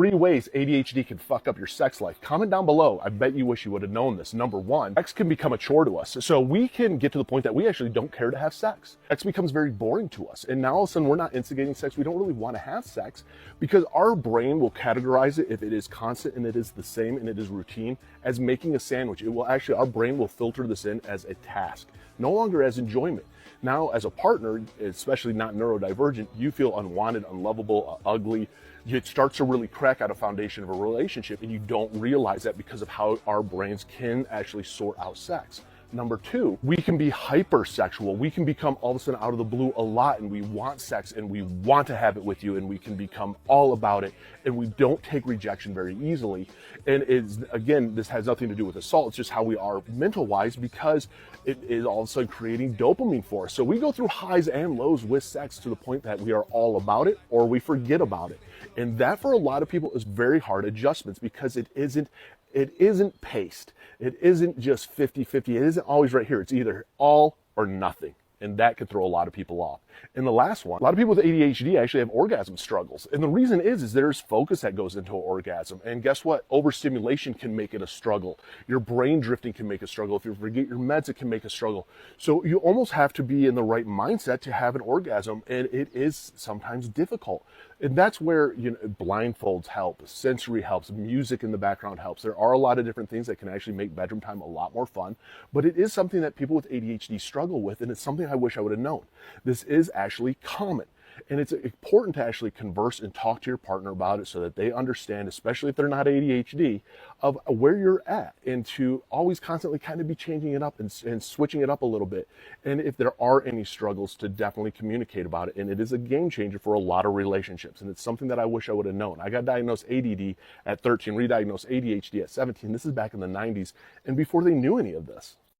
3 ways ADHD can fuck up your sex life. Comment down below. I bet you wish you would have known this. Number 1, sex can become a chore to us. So we can get to the point that we actually don't care to have sex. Sex becomes very boring to us. And now all of a sudden we're not instigating sex. We don't really want to have sex because our brain will categorize it, if it is constant and it is the same and it is routine, as making a sandwich. It will actually, our brain will filter this in as a task, no longer as enjoyment. Now, as a partner, especially not neurodivergent, you feel unwanted, unlovable, ugly. It starts to really crack out a foundation of a relationship, and you don't realize that because of how our brains can actually sort out sex. Number 2, we can be hypersexual. We can become all of a sudden out of the blue a lot, and we want sex and we want to have it with you, and we can become all about it, and we don't take rejection very easily. And again, this has nothing to do with assault. It's just how we are mental wise, because it is all of a sudden creating dopamine for us. So we go through highs and lows with sex to the point that we are all about it or we forget about it. And that for a lot of people is very hard adjustments, because it isn't paced. It isn't just 50-50. It isn't always right here. It's either all or nothing. And that could throw a lot of people off. And the last one, a lot of people with ADHD actually have orgasm struggles. And the reason is there's focus that goes into an orgasm. And guess what? Overstimulation can make it a struggle. Your brain drifting can make a struggle. If you forget your meds, it can make a struggle. So you almost have to be in the right mindset to have an orgasm. And it is sometimes difficult. And that's where, blindfolds help, sensory helps, music in the background helps. There are a lot of different things that can actually make bedroom time a lot more fun, but it is something that people with ADHD struggle with, and it's something I wish I would have known. This is actually common. And it's important to actually converse and talk to your partner about it so that they understand, especially if they're not ADHD, of where you're at, and to always constantly kind of be changing it up and switching it up a little bit. And if there are any struggles, to definitely communicate about it. And it is a game changer for a lot of relationships. And it's something that I wish I would have known. I got diagnosed ADD at 13, re-diagnosed ADHD at 17. This is back in the 90s and before they knew any of this.